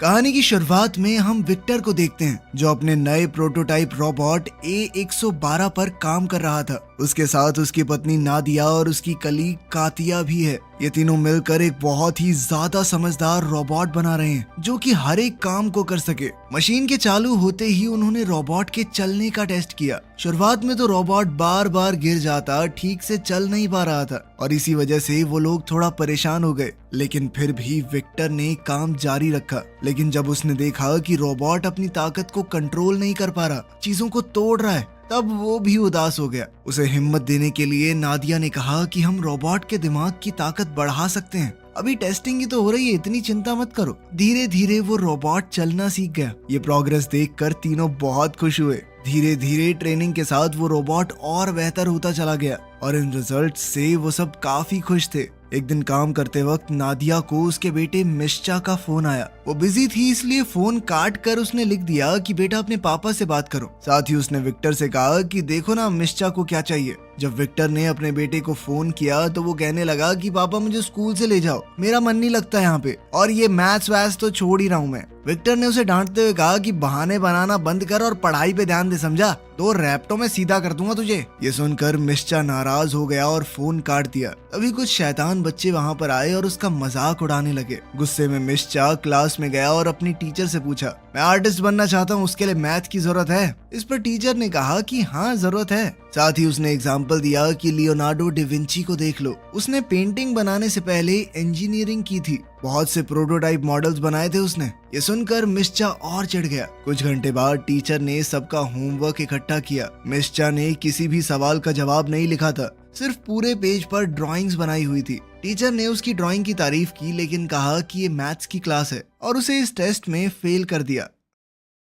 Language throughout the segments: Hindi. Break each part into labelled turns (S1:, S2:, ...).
S1: कहानी की शुरुआत में हम विक्टर को देखते हैं जो अपने नए प्रोटोटाइप रोबोट A112 पर काम कर रहा था। उसके साथ उसकी पत्नी नादिया और उसकी कलीग कातिया भी है। ये तीनों मिलकर एक बहुत ही ज्यादा समझदार रोबोट बना रहे हैं जो कि हर एक काम को कर सके। मशीन के चालू होते ही उन्होंने रोबोट के चलने का टेस्ट किया। शुरुआत में तो रोबोट बार बार गिर जाता, ठीक से चल नहीं पा रहा था और इसी वजह से वो लोग थोड़ा परेशान हो गए। लेकिन फिर भी विक्टर ने काम जारी रखा। लेकिन जब उसने देखा कि रोबोट अपनी ताकत को कंट्रोल नहीं कर पा रहा, चीजों को तोड़ रहा है, तब वो भी उदास हो गया। उसे हिम्मत देने के लिए नादिया ने कहा कि हम रोबोट के दिमाग की ताकत बढ़ा सकते हैं। अभी टेस्टिंग ही तो हो रही है, इतनी चिंता मत करो। धीरे धीरे वो रोबोट चलना सीख गया। ये प्रोग्रेस देखकर तीनों बहुत खुश हुए। धीरे धीरे ट्रेनिंग के साथ वो रोबोट और बेहतर होता चला गया और इन रिजल्ट से वो सब काफी खुश थे। एक दिन काम करते वक्त नादिया को उसके बेटे मिश्चा का फोन आया। वो बिजी थी इसलिए फोन काट कर उसने लिख दिया कि बेटा अपने पापा से बात करो। साथ ही उसने विक्टर से कहा कि देखो ना मिश्चा को क्या चाहिए। जब विक्टर ने अपने बेटे को फोन किया तो वो कहने लगा कि पापा मुझे स्कूल से ले जाओ, मेरा मन नहीं लगता यहाँ पे, और ये मैथ्स वैथ्स तो छोड़ ही रहा हूँ मैं। विक्टर ने उसे डांटते हुए कहा कि बहाने बनाना बंद कर और पढ़ाई पे ध्यान दे, समझा? 2 रैप्टों में सीधा कर दूंगा तुझे। ये सुनकर मिश्चा नाराज हो गया और फोन काट दिया। अभी कुछ शैतान बच्चे वहाँ पर आए और उसका मजाक उड़ाने लगे। गुस्से में मिश्चा क्लास में गया और अपनी टीचर से पूछा, मैं आर्टिस्ट बनना चाहता हूँ, उसके लिए मैथ की जरूरत है? इस पर टीचर ने कहा कि हाँ जरूरत है। साथ ही उसने एग्जाम्पल दिया कि लियोनार्डो डिविंची को देख लो, उसने पेंटिंग बनाने से पहले इंजीनियरिंग की थी, बहुत से प्रोटोटाइप मॉडल्स बनाए थे उसने। ये सुनकर मिश्चा और चिढ़ गया। कुछ घंटे बाद टीचर ने सबका होमवर्क इकट्ठा किया। मिश्चा ने किसी भी सवाल का जवाब नहीं लिखा था, सिर्फ पूरे पेज पर ड्राइंग्स बनाई हुई थी। टीचर ने उसकी ड्राइंग की तारीफ की लेकिन कहा कि ये मैथ्स की क्लास है और उसे इस टेस्ट में फेल कर दिया।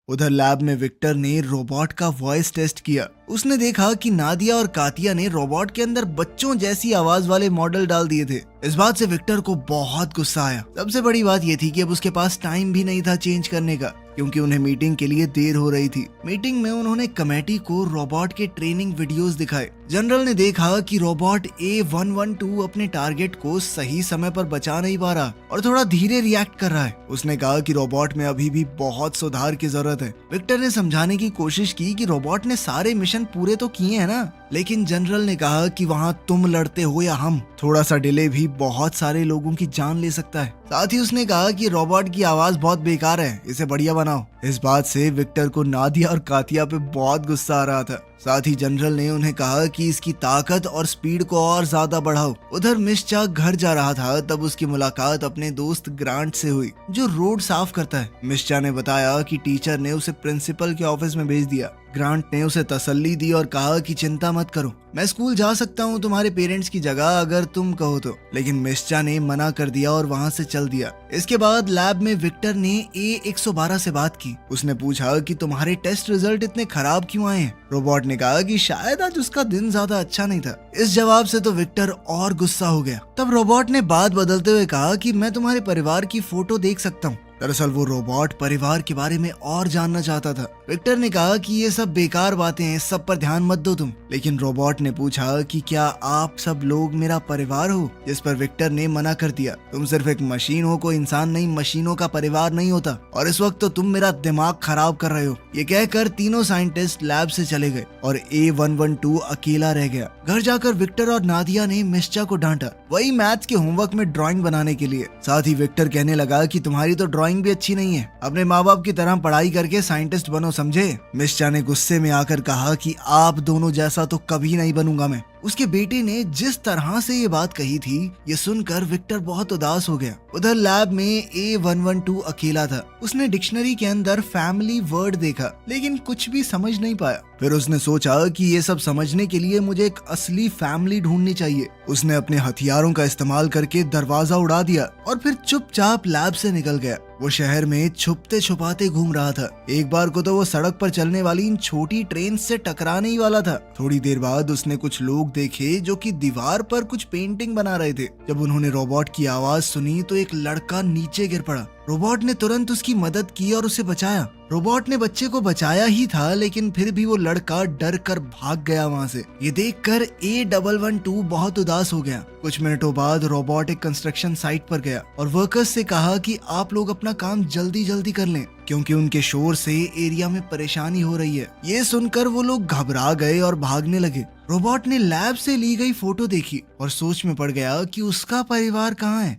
S1: उधर लैब में विक्टर ने रोबोट का वॉइस टेस्ट किया। उसने देखा कि नादिया और कातिया ने रोबोट के अंदर बच्चों जैसी आवाज वाले मॉडल डाल दिए थे। इस बात से विक्टर को बहुत गुस्सा आया। सबसे बड़ी बात यह थी कि अब उसके पास टाइम भी नहीं था चेंज करने का, क्योंकि उन्हें मीटिंग के लिए देर हो रही थी। मीटिंग में उन्होंने कमेटी को रोबोट के ट्रेनिंग वीडियोस दिखाए। जनरल ने देखा कि रोबोट A112 अपने टारगेट को सही समय पर बचा नहीं पा रहा और थोड़ा धीरे रिएक्ट कर रहा है। उसने कहा कि रोबोट में अभी भी बहुत सुधार की जरूरत है। विक्टर ने समझाने की कोशिश की कि रोबोट ने सारे मिशन पूरे तो किए हैं ना, लेकिन जनरल ने कहा कि वहाँ तुम लड़ते हो या हम, थोड़ा सा डिले भी बहुत सारे लोगों की जान ले सकता है। साथ ही उसने कहा कि रोबोट की आवाज बहुत बेकार है, इसे बढ़िया बनाओ। इस बात से विक्टर को नादिया और कातिया पे बहुत गुस्सा आ रहा था। साथ ही जनरल ने उन्हें कहा कि इसकी ताकत और स्पीड को और ज्यादा बढ़ाओ। उधर मिश्चा घर जा रहा था तब उसकी मुलाकात अपने दोस्त ग्रांट से हुई जो रोड साफ करता है। मिश्चा ने बताया कि टीचर ने उसे प्रिंसिपल के ऑफिस में भेज दिया। ग्रांट ने उसे तसल्ली दी और कहा कि चिंता मत करो, मैं स्कूल जा सकता हूँ तुम्हारे पेरेंट्स की जगह अगर तुम कहो तो। लेकिन मिश्चा ने मना कर दिया और वहाँ से चल दिया। इसके बाद लैब में विक्टर ने A112 से बात की। उसने पूछा कि तुम्हारे टेस्ट रिजल्ट इतने खराब क्यों आए हैं? रोबोट ने कहा कि शायद आज उसका दिन ज्यादा अच्छा नहीं था। इस जवाब से तो विक्टर और गुस्सा हो गया। तब रोबोट ने बात बदलते हुए कहा कि मैं तुम्हारे परिवार की फोटो देख सकता हूँ। दरअसल वो रोबोट परिवार के बारे में और जानना चाहता था। विक्टर ने कहा कि ये सब बेकार बातें हैं, सब पर ध्यान मत दो तुम। लेकिन रोबोट ने पूछा कि क्या आप सब लोग मेरा परिवार हो? जिस पर विक्टर ने मना कर दिया। तुम सिर्फ एक मशीन हो, कोई इंसान नहीं, मशीनों का परिवार नहीं होता, और इस वक्त तो तुम मेरा दिमाग खराब कर रहे हो। ये कहकर तीनों साइंटिस्ट लैब से चले गए और A112 अकेला रह गया। घर जाकर विक्टर और नादिया ने मिश्चा को डांटा, वही मैथ्स के होमवर्क में ड्राइंग बनाने के लिए। साथ ही विक्टर कहने लगा कि तुम्हारी तो ड्राइंग भी अच्छी नहीं है, अपने माँ बाप की तरह पढ़ाई करके साइंटिस्ट बनो, समझे? मिश्चा ने गुस्से में आकर कहा कि आप दोनों जैसा तो कभी नहीं बनूंगा मैं। उसके बेटे ने जिस तरह से ये बात कही थी, ये सुनकर विक्टर बहुत उदास हो गया। उधर लैब में A112 अकेला था। उसने डिक्शनरी के अंदर फैमिली वर्ड देखा लेकिन कुछ भी समझ नहीं पाया। फिर उसने सोचा कि ये सब समझने के लिए मुझे एक असली फैमिली ढूंढनी चाहिए। उसने अपने हथियारों का इस्तेमाल करके दरवाजा उड़ा दिया और फिर चुपचाप लैब से निकल गया। वो शहर में छुपते छुपाते घूम रहा था। एक बार को तो वो सड़क पर चलने वाली इन छोटी ट्रेन से टकराने ही वाला था। थोड़ी देर बाद उसने कुछ लोग लोग देखे जो कि दीवार पर कुछ पेंटिंग बना रहे थे। जब उन्होंने रोबोट की आवाज सुनी तो एक लड़का नीचे गिर पड़ा। रोबोट ने तुरंत उसकी मदद की और उसे बचाया। रोबोट ने बच्चे को बचाया ही था, लेकिन फिर भी वो लड़का डर कर भाग गया वहाँ से। ये देखकर A112 बहुत उदास हो गया। कुछ मिनटों बाद रोबोट एक कंस्ट्रक्शन साइट पर गया और वर्कर्स से कहा कि आप लोग अपना काम जल्दी जल्दी कर लें, क्योंकि उनके शोर से एरिया में परेशानी हो रही है। ये सुनकर वो लोग घबरा गए और भागने लगे। रोबोट ने लैब से ली गई फोटो देखी और सोच में पड़ गया कि उसका परिवार कहाँ है।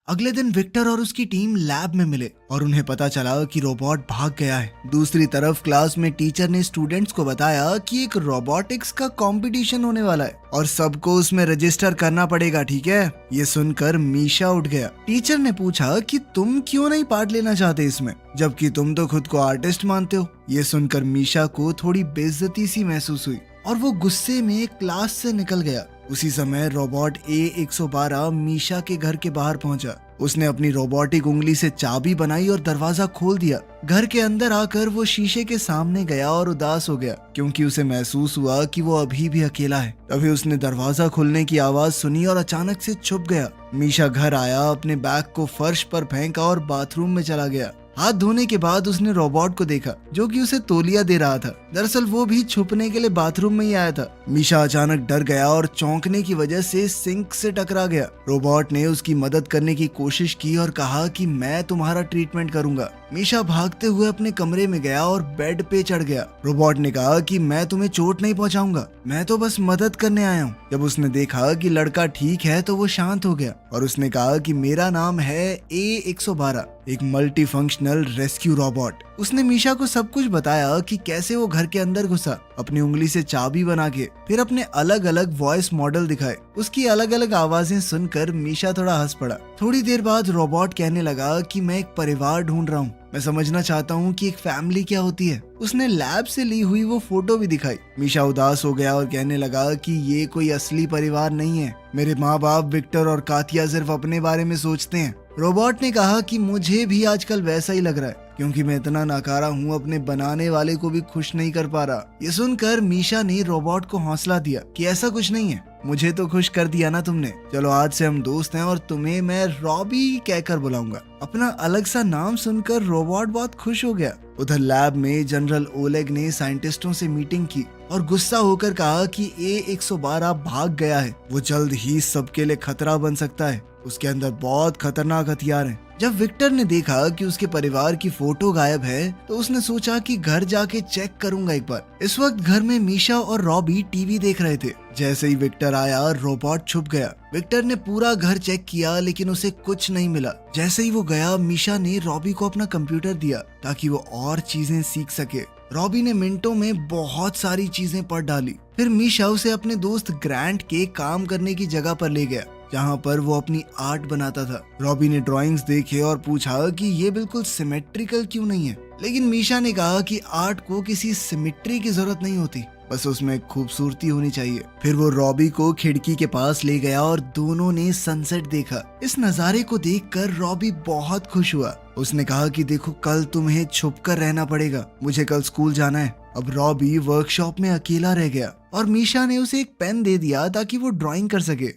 S1: अगले दिन विक्टर और उसकी टीम लैब में मिले और उन्हें पता चला कि रोबोट भाग गया है। दूसरी तरफ क्लास में टीचर ने स्टूडेंट्स को बताया कि एक रोबोटिक्स का कंपटीशन होने वाला है और सबको उसमें रजिस्टर करना पड़ेगा, ठीक है। ये सुनकर मीशा उठ गया। टीचर ने पूछा कि तुम क्यों नहीं पार्ट लेना चाहते इसमें, जबकि तुम तो खुद को आर्टिस्ट मानते हो। ये सुनकर मीशा को थोड़ी बेइज्जती सी महसूस हुई और वो गुस्से में क्लास से निकल गया। उसी समय रोबोट A112 मीशा के घर के बाहर पहुंचा। उसने अपनी रोबोटिक उंगली से चाबी बनाई और दरवाजा खोल दिया। घर के अंदर आकर वो शीशे के सामने गया और उदास हो गया, क्योंकि उसे महसूस हुआ कि वो अभी भी अकेला है। तभी उसने दरवाजा खुलने की आवाज सुनी और अचानक से छुप गया। मीशा घर आया, अपने बैग को फर्श पर फेंका और बाथरूम में चला गया। हाथ धोने के बाद उसने रोबोट को देखा जो कि उसे तौलिया दे रहा था। दरअसल वो भी छुपने के लिए बाथरूम में ही आया था। मीशा अचानक डर गया और चौंकने की वजह से सिंक से टकरा गया। रोबोट ने उसकी मदद करने की कोशिश की और कहा कि मैं तुम्हारा ट्रीटमेंट करूंगा। मीशा भागते हुए अपने कमरे में गया और बेड पे चढ़ गया। रोबोट ने कहा कि मैं तुम्हें चोट नहीं पहुंचाऊंगा, मैं तो बस मदद करने आया हूँ। जब उसने देखा कि लड़का ठीक है तो वो शांत हो गया और उसने कहा कि मेरा नाम है A112, एक मल्टी फंक्शनल रेस्क्यू रोबोट। उसने मीशा को सब कुछ बताया कि कैसे वो घर के अंदर घुसा, अपनी उंगली से चाबी बना के, फिर अपने अलग अलग वॉइस मॉडल दिखाए। उसकी अलग अलग आवाजें सुनकर मीशा थोड़ा हंस पड़ा। थोड़ी देर बाद रोबोट कहने लगा कि मैं एक परिवार ढूंढ रहा हूँ, मैं समझना चाहता हूँ कि एक फैमिली क्या होती है। उसने लैब से ली हुई वो फोटो भी दिखाई। मीशा उदास हो गया और कहने लगा कि ये कोई असली परिवार नहीं है। मेरे माँ बाप विक्टर और कातिया सिर्फ अपने बारे में सोचते हैं। रोबोट ने कहा कि मुझे भी आजकल वैसा ही लग रहा है, क्योंकि मैं इतना नाकारा हूँ, अपने बनाने वाले को भी खुश नहीं कर पा रहा। ये सुनकर मीशा ने रोबोट को हौसला दिया कि ऐसा कुछ नहीं है, मुझे तो खुश कर दिया ना तुमने। चलो आज से हम दोस्त हैं और तुम्हें मैं रॉबी कहकर बुलाऊंगा। अपना अलग सा नाम सुनकर रोबोट बहुत खुश हो गया। उधर लैब में जनरल ओलेग ने साइंटिस्टों से मीटिंग की और गुस्सा होकर कहा कि A112 भाग गया है, वो जल्द ही सबके लिए खतरा बन सकता है, उसके अंदर बहुत खतरनाक हथियार हैं। जब विक्टर ने देखा कि उसके परिवार की फोटो गायब है तो उसने सोचा कि घर जाके चेक करूंगा एक बार। इस वक्त घर में मीशा और रॉबी टीवी देख रहे थे। जैसे ही विक्टर आया रोबोट छुप गया। विक्टर ने पूरा घर चेक किया लेकिन उसे कुछ नहीं मिला। जैसे ही वो गया मीशा ने रॉबी को अपना कंप्यूटर दिया ताकि वो और चीजें सीख सके। रॉबी ने मिनटों में बहुत सारी चीजें पढ़ डाली। फिर मीशा उसे अपने दोस्त ग्रैंट के काम करने की जगह पर ले गया जहाँ पर वो अपनी आर्ट बनाता था। रॉबी ने ड्राइंग्स देखे और पूछा कि ये बिल्कुल सिमेट्रिकल क्यों नहीं है, लेकिन मीशा ने कहा कि आर्ट को किसी सिमेट्री की जरूरत नहीं होती, बस उसमें खूबसूरती होनी चाहिए। फिर वो रॉबी को खिड़की के पास ले गया और दोनों ने सनसेट देखा। इस नजारे को देखकर रॉबी बहुत खुश हुआ। उसने कहा कि देखो कल तुम्हें छुपकर रहना पड़ेगा, मुझे कल स्कूल जाना है। अब रॉबी वर्कशॉप में अकेला रह गया और मीशा ने उसे एक पेन दे दिया ताकि वो ड्राइंग कर सके।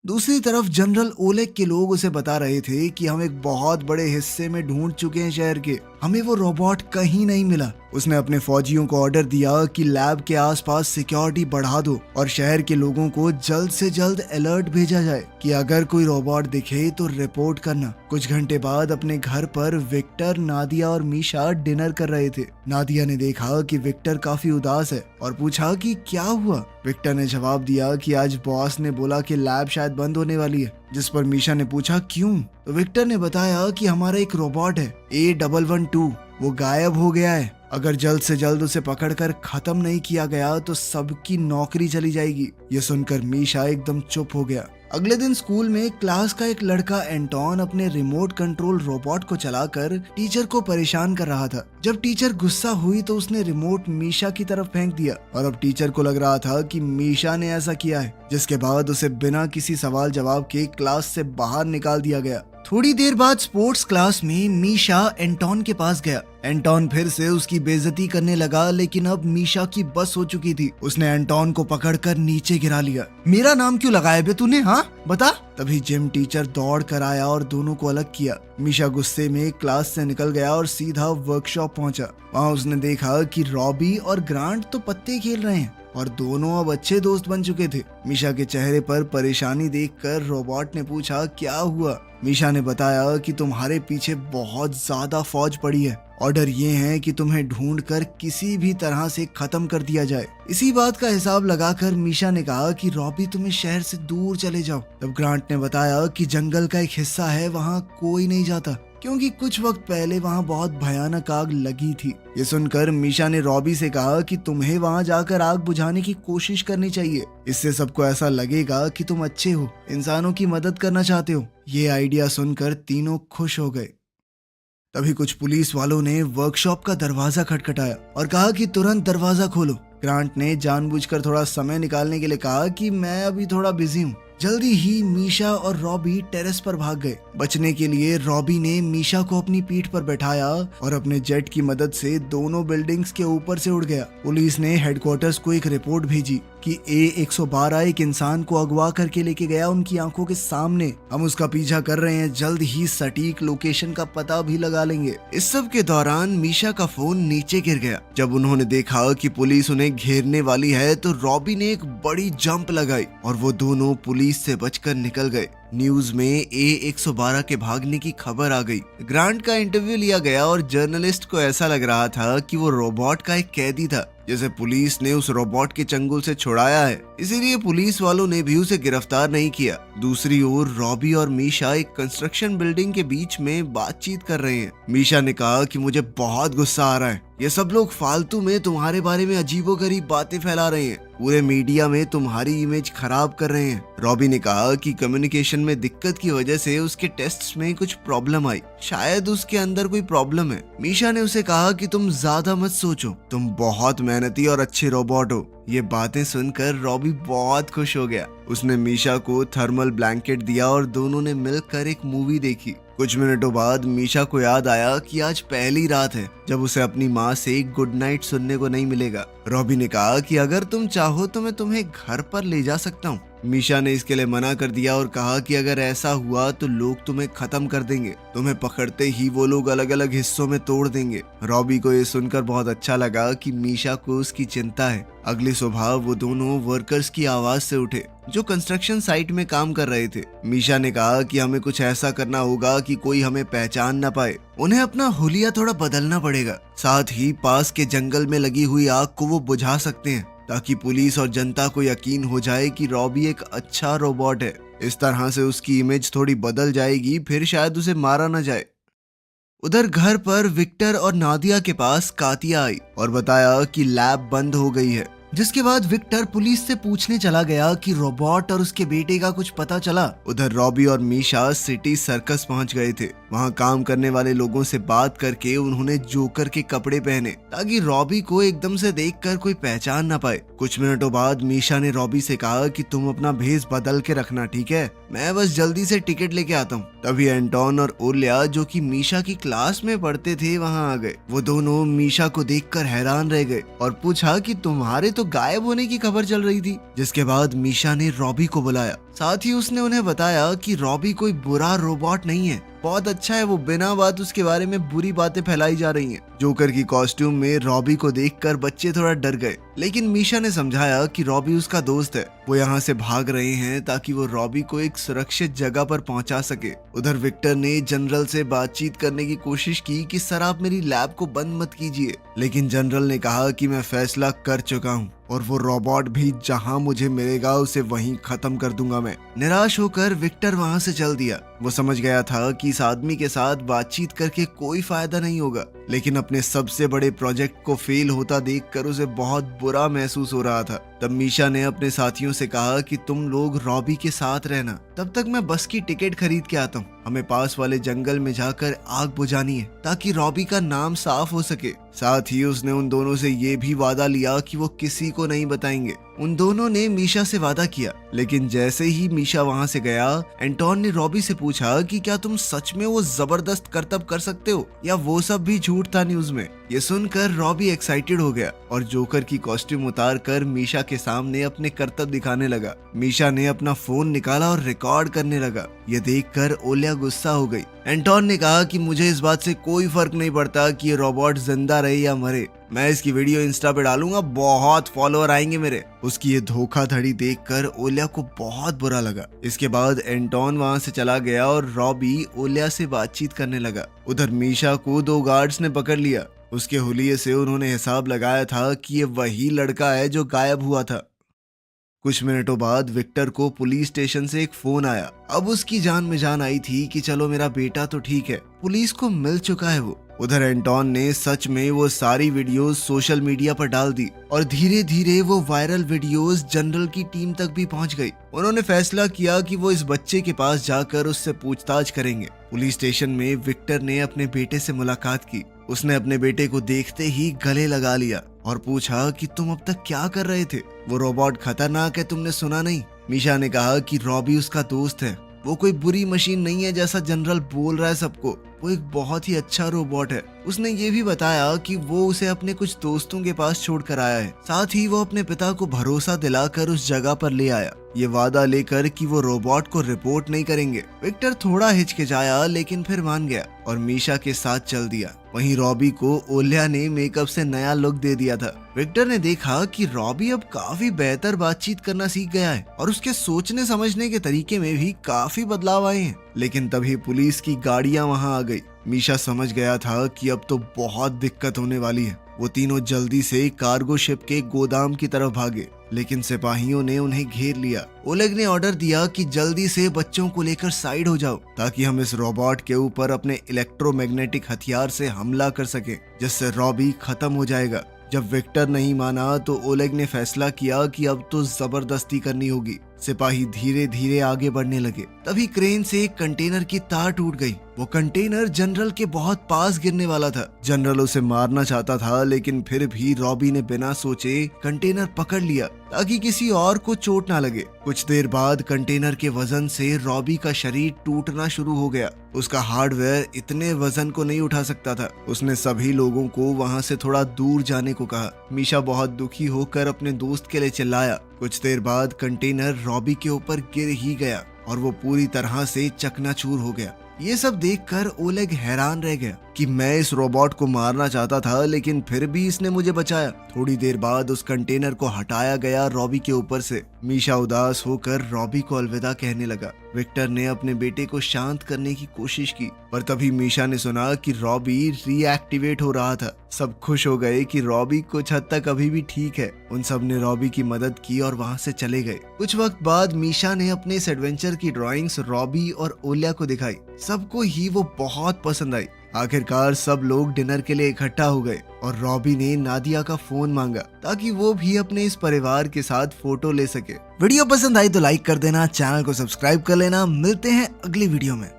S1: दूसरी तरफ जनरल ओलेग के लोग उसे बता रहे थे कि हम एक बहुत बड़े हिस्से में ढूंढ चुके हैं शहर के, हमें वो रोबोट कहीं नहीं मिला। उसने अपने फौजियों को ऑर्डर दिया कि लैब के आसपास सिक्योरिटी बढ़ा दो और शहर के लोगों को जल्द से जल्द अलर्ट भेजा जाए कि अगर कोई रोबोट दिखे तो रिपोर्ट करना। कुछ घंटे बाद अपने घर पर विक्टर, नादिया और मीशा डिनर कर रहे थे। नादिया ने देखा कि विक्टर काफी उदास है और पूछा कि क्या हुआ। विक्टर ने जवाब दिया कि आज बॉस ने बोला कि लैब शायद बंद होने वाली है, जिस पर मीशा ने पूछा क्यों। तो विक्टर ने बताया कि हमारा एक रोबोट है A112, वो गायब हो गया है। अगर जल्द से जल्द उसे पकड़कर खत्म नहीं किया गया तो सबकी नौकरी चली जाएगी। ये सुनकर मीशा एकदम चुप हो गया। अगले दिन स्कूल में क्लास का एक लड़का एंटोन अपने रिमोट कंट्रोल रोबोट को चलाकर टीचर को परेशान कर रहा था। जब टीचर गुस्सा हुई तो उसने रिमोट मीशा की तरफ फेंक दिया और अब टीचर को लग रहा था कि मीशा ने ऐसा किया है, जिसके बाद उसे बिना किसी सवाल जवाब के क्लास से बाहर निकाल दिया गया। थोड़ी देर बाद स्पोर्ट्स क्लास में मीशा एंटोन के पास गया। एंटोन फिर से उसकी बेइज्जती करने लगा, लेकिन अब मीशा की बस हो चुकी थी। उसने एंटोन को पकड़कर नीचे गिरा लिया। मेरा नाम क्यों लगाया बे तूने, हाँ बता। तभी जिम टीचर दौड़ कर आया और दोनों को अलग किया। मीशा गुस्से में क्लास से निकल गया और सीधा वर्कशॉप पहुंचा। वहाँ उसने देखा कि रॉबी और ग्रांट तो पत्ते खेल रहे हैं और दोनों अब अच्छे दोस्त बन चुके थे। मीशा के चेहरे पर परेशानी देखकर रोबोट ने पूछा, क्या हुआ? मीशा ने बताया कि तुम्हारे पीछे बहुत ज्यादा फौज पड़ी है। ऑर्डर ये है कि तुम्हें ढूंढकर किसी भी तरह से खत्म कर दिया जाए। इसी बात का हिसाब लगाकर मीशा ने कहा कि रॉबी तुम्हें शहर से दूर चले जाओ। तब ग्रांट ने बताया कि जंगल का एक हिस्सा है, वहाँ कोई नहीं जाता क्योंकि कुछ वक्त पहले वहाँ बहुत भयानक आग लगी थी। ये सुनकर मीशा ने रॉबी से कहा कि तुम्हें वहाँ जाकर आग बुझाने की कोशिश करनी चाहिए। इससे सबको ऐसा लगेगा कि तुम अच्छे हो, इंसानों की मदद करना चाहते हो। ये आइडिया सुनकर तीनों खुश हो गए। तभी कुछ पुलिस वालों ने वर्कशॉप का दरवाजा खटखटाया और कहा कि तुरंत दरवाजा खोलो। ग्रांट ने जानबूझकर थोड़ा समय निकालने के लिए कहा कि मैं अभी थोड़ा बिजी हूँ। जल्दी ही मीशा और रॉबी टेरेस पर भाग गए। बचने के लिए रॉबी ने मीशा को अपनी पीठ पर बैठाया और अपने जेट की मदद से दोनों बिल्डिंग्स के ऊपर से उड़ गया। पुलिस ने हेडक्वार्टर्स को एक रिपोर्ट भेजी कि A112 एक इंसान को अगवा करके लेके गया उनकी आंखों के सामने। हम उसका पीछा कर रहे हैं, जल्द ही सटीक लोकेशन का पता भी लगा लेंगे। इस सब के दौरान मीशा का फोन नीचे गिर गया। जब उन्होंने देखा कि पुलिस उन्हें घेरने वाली है तो रॉबी ने एक बड़ी जंप लगाई और वो दोनों पुलिस से बचकर निकल गए। न्यूज में A112 के भागने की खबर आ गई। ग्रांट का इंटरव्यू लिया गया और जर्नलिस्ट को ऐसा लग रहा था कि वो रोबोट का एक कैदी था, जैसे पुलिस ने उस रोबोट के चंगुल से छुड़ाया है, इसीलिए पुलिस वालों ने भी उसे गिरफ्तार नहीं किया। दूसरी ओर रॉबी और मीशा एक कंस्ट्रक्शन बिल्डिंग के बीच में बातचीत कर रहे हैं। मीशा ने कहा कि मुझे बहुत गुस्सा आ रहा है, ये सब लोग फालतू में तुम्हारे बारे में अजीबोगरीब बातें फैला रहे हैं, पूरे मीडिया में तुम्हारी इमेज खराब कर रहे हैं। रॉबी ने कहा कि कम्युनिकेशन में दिक्कत की वजह से उसके टेस्ट्स में कुछ प्रॉब्लम आई, शायद उसके अंदर कोई प्रॉब्लम है। मीशा ने उसे कहा कि तुम ज्यादा मत सोचो, तुम बहुत मेहनती और अच्छे रोबोट हो। ये बातें सुनकर रॉबी बहुत खुश हो गया। उसने मीशा को थर्मल ब्लैंकेट दिया और दोनों ने मिलकर एक मूवी देखी। कुछ मिनटों बाद मीशा को याद आया कि आज पहली रात है जब उसे अपनी माँ से गुड नाइट सुनने को नहीं मिलेगा। रॉबी ने कहा कि अगर तुम चाहो तो मैं तुम्हें घर पर ले जा सकता हूँ। मीशा ने इसके लिए मना कर दिया और कहा कि अगर ऐसा हुआ तो लोग तुम्हें खत्म कर देंगे, तुम्हें पकड़ते ही वो लोग अलग अलग हिस्सों में तोड़ देंगे। रॉबी को ये सुनकर बहुत अच्छा लगा कि मीशा को उसकी चिंता है। अगली सुबह वो दोनों वर्कर्स की आवाज से उठे जो कंस्ट्रक्शन साइट में काम कर रहे थे। मीशा ने कहा कि हमें कुछ ऐसा करना होगा कि कोई हमें पहचान न पाए। उन्हें अपना हुलिया थोड़ा बदलना पड़ेगा, साथ ही पास के जंगल में लगी हुई आग को वो बुझा सकते हैं ताकि पुलिस और जनता को यकीन हो जाए कि रॉबी एक अच्छा रोबोट है। इस तरह से उसकी इमेज थोड़ी बदल जाएगी, फिर शायद उसे मारा न जाए। उधर घर पर विक्टर और नादिया के पास कातिया आई और बताया कि लैब बंद हो गई है, जिसके बाद विक्टर पुलिस से पूछने चला गया कि रोबोट और उसके बेटे का कुछ पता चला। उधर रॉबी और मीशा सिटी सर्कस पहुंच गए थे। वहां काम करने वाले लोगों से बात करके उन्होंने जोकर के कपड़े पहने ताकि रॉबी को एकदम से देखकर कोई पहचान ना पाए। कुछ मिनटों बाद मीशा ने रॉबी से कहा कि तुम अपना भेस बदल के रखना, ठीक है? मैं बस जल्दी से टिकट लेके आता हूँ। तभी एंटोन और ओलिया जो कि मीशा की क्लास में पढ़ते थे वहाँ आ गए। वो दोनों मीशा को देखकर हैरान रह गए और पूछा कि तुम्हारे तो गायब होने की खबर चल रही थी। जिसके बाद मीशा ने रॉबी को बुलाया, साथ ही उसने उन्हें बताया कि रॉबी कोई बुरा रोबोट नहीं है, बहुत अच्छा है। वो बिना बात उसके बारे में बुरी बातें फैलाई जा रही हैं। जोकर की कॉस्ट्यूम में रॉबी को देखकर बच्चे थोड़ा डर गए, लेकिन मीशा ने समझाया कि रॉबी उसका दोस्त है, वो यहाँ से भाग रहे हैं ताकि वो रॉबी को एक सुरक्षित जगह पर पहुंचा सके। उधर विक्टर ने जनरल से बातचीत करने की कोशिश की कि सर आप मेरी लैब को बंद मत कीजिए, लेकिन जनरल ने कहा कि मैं फैसला कर चुका हूँ और वो रोबोट भी जहां मुझे मिलेगा उसे वहीं खत्म कर दूंगा मैं। निराश होकर विक्टर वहां से चल दिया। वो समझ गया था कि इस आदमी के साथ बातचीत करके कोई फायदा नहीं होगा, लेकिन अपने सबसे बड़े प्रोजेक्ट को फेल होता देखकर उसे बहुत बुरा महसूस हो रहा था। तब मीशा ने अपने साथियों से कहा कि तुम लोग रॉबी के साथ रहना, तब तक मैं बस की टिकट खरीद के आता हूँ। हमें पास वाले जंगल में जाकर आग बुझानी है ताकि रॉबी का नाम साफ हो सके। साथ ही उसने उन दोनों से ये भी वादा लिया कि वो किसी को नहीं बताएंगे। उन दोनों ने मीशा से वादा किया, लेकिन जैसे ही मीशा वहां से गया, एंटोन ने रॉबी से पूछा कि क्या तुम सच में वो जबरदस्त करतब कर सकते हो या वो सब भी झूठ था न्यूज में। ये सुनकर रॉबी एक्साइटेड हो गया और जोकर की कॉस्ट्यूम उतार कर मीशा के सामने अपने करतब दिखाने लगा। मीशा ने अपना फोन निकाला और रिकॉर्ड करने लगा। ये देखकर ओलिया गुस्सा हो गई। एंटोन ने कहा कि मुझे इस बात से कोई फर्क नहीं पड़ता कि ये रोबोट जिंदा रहे या मरे, मैं इसकी वीडियो इंस्टा पे डालूंगा, बहुत फॉलोअर आएंगे मेरे। उसकी ये धोखाधड़ी देखकर ओलिया को बहुत बुरा लगा। इसके बाद एंटोन वहां से चला गया और रॉबी ओलिया से बातचीत करने लगा। उधर मीशा को 2 गार्ड्स ने पकड़ लिया। उसके हुलिये से उन्होंने हिसाब लगाया था कि ये वही लड़का है जो गायब हुआ था। कुछ मिनटों बाद विक्टर को पुलिस स्टेशन से एक फोन आया। अब उसकी जान में जान आई थी कि चलो मेरा बेटा तो ठीक है, पुलिस को मिल चुका है वो। उधर एंटोन ने सच में वो सारी वीडियोस सोशल मीडिया पर डाल दी और धीरे धीरे वो वायरल वीडियोस जनरल की टीम तक भी पहुंच गई। उन्होंने फैसला किया कि वो इस बच्चे के पास जाकर उससे पूछताछ करेंगे। पुलिस स्टेशन में विक्टर ने अपने बेटे से मुलाकात की। उसने अपने बेटे को देखते ही गले लगा लिया और पूछा कि तुम अब तक क्या कर रहे थे? वो रोबोट खतरनाक है, तुमने सुना नहीं? मीशा ने कहा कि रॉबी उसका दोस्त है, वो कोई बुरी मशीन नहीं है जैसा जनरल बोल रहा है सबको, वो एक बहुत ही अच्छा रोबोट है। उसने ये भी बताया कि वो उसे अपने कुछ दोस्तों के पास छोड़कर आया है, साथ ही वो अपने पिता को भरोसा दिलाकर उस जगह पर ले आया, ये वादा लेकर कि वो रोबोट को रिपोर्ट नहीं करेंगे। विक्टर थोड़ा हिचकिचाया लेकिन फिर मान गया और मीशा के साथ चल दिया। वहीं रॉबी को ओलिया ने मेकअप से नया लुक दे दिया था। विक्टर ने देखा कि रॉबी अब काफी बेहतर बातचीत करना सीख गया है और उसके सोचने समझने के तरीके में भी काफी बदलाव आए हैं। लेकिन तभी पुलिस की गाड़ियां वहां आ गई। मीशा समझ गया था कि अब तो बहुत दिक्कत होने वाली है। वो तीनों जल्दी से कार्गो शिप के गोदाम की तरफ भागे, लेकिन सिपाहियों ने उन्हें घेर लिया। ओलेग ने ऑर्डर दिया कि जल्दी से बच्चों को लेकर साइड हो जाओ ताकि हम इस रोबोट के ऊपर अपने इलेक्ट्रोमैग्नेटिक हथियार से हमला कर सकें, जिससे रॉबी खत्म हो जाएगा। जब विक्टर नहीं माना तो ओलेग ने फैसला किया कि अब तो जबरदस्ती करनी होगी। सिपाही धीरे धीरे आगे बढ़ने लगे। तभी क्रेन से एक कंटेनर की तार टूट गई। वो कंटेनर जनरल के बहुत पास गिरने वाला था। जनरल उसे मारना चाहता था, लेकिन फिर भी रॉबी ने बिना सोचे कंटेनर पकड़ लिया ताकि किसी और को चोट ना लगे। कुछ देर बाद कंटेनर के वजन से रॉबी का शरीर टूटना शुरू हो गया। उसका हार्डवेयर इतने वजन को नहीं उठा सकता था। उसने सभी लोगों को वहां से थोड़ा दूर जाने को कहा। मीशा बहुत दुखी होकर अपने दोस्त के लिए चिल्लाया। कुछ देर बाद कंटेनर रॉबी के ऊपर गिर ही गया और वो पूरी तरह से चकनाचूर हो गया। ये सब देखकर ओलेग हैरान रह गया कि मैं इस रोबोट को मारना चाहता था, लेकिन फिर भी इसने मुझे बचाया। थोड़ी देर बाद उस कंटेनर को हटाया गया रॉबी के ऊपर से। मीशा उदास होकर रॉबी को अलविदा कहने लगा। विक्टर ने अपने बेटे को शांत करने की कोशिश की, पर तभी मीशा ने सुना कि रॉबी रीएक्टिवेट हो रहा था। सब खुश हो गए कि रॉबी कुछ हद तक अभी भी ठीक है। उन सब ने रॉबी की मदद की और वहां से चले गए। कुछ वक्त बाद मीशा ने अपने इस एडवेंचर की ड्राइंग्स रॉबी और ओलिया को दिखाई। सबको ही वो बहुत पसंद आई। आखिरकार सब लोग डिनर के लिए इकट्ठा हो गए और रॉबी ने नादिया का फोन मांगा ताकि वो भी अपने इस परिवार के साथ फोटो ले सके। वीडियो पसंद आई तो लाइक कर देना, चैनल को सब्सक्राइब कर लेना। मिलते हैं अगली वीडियो में।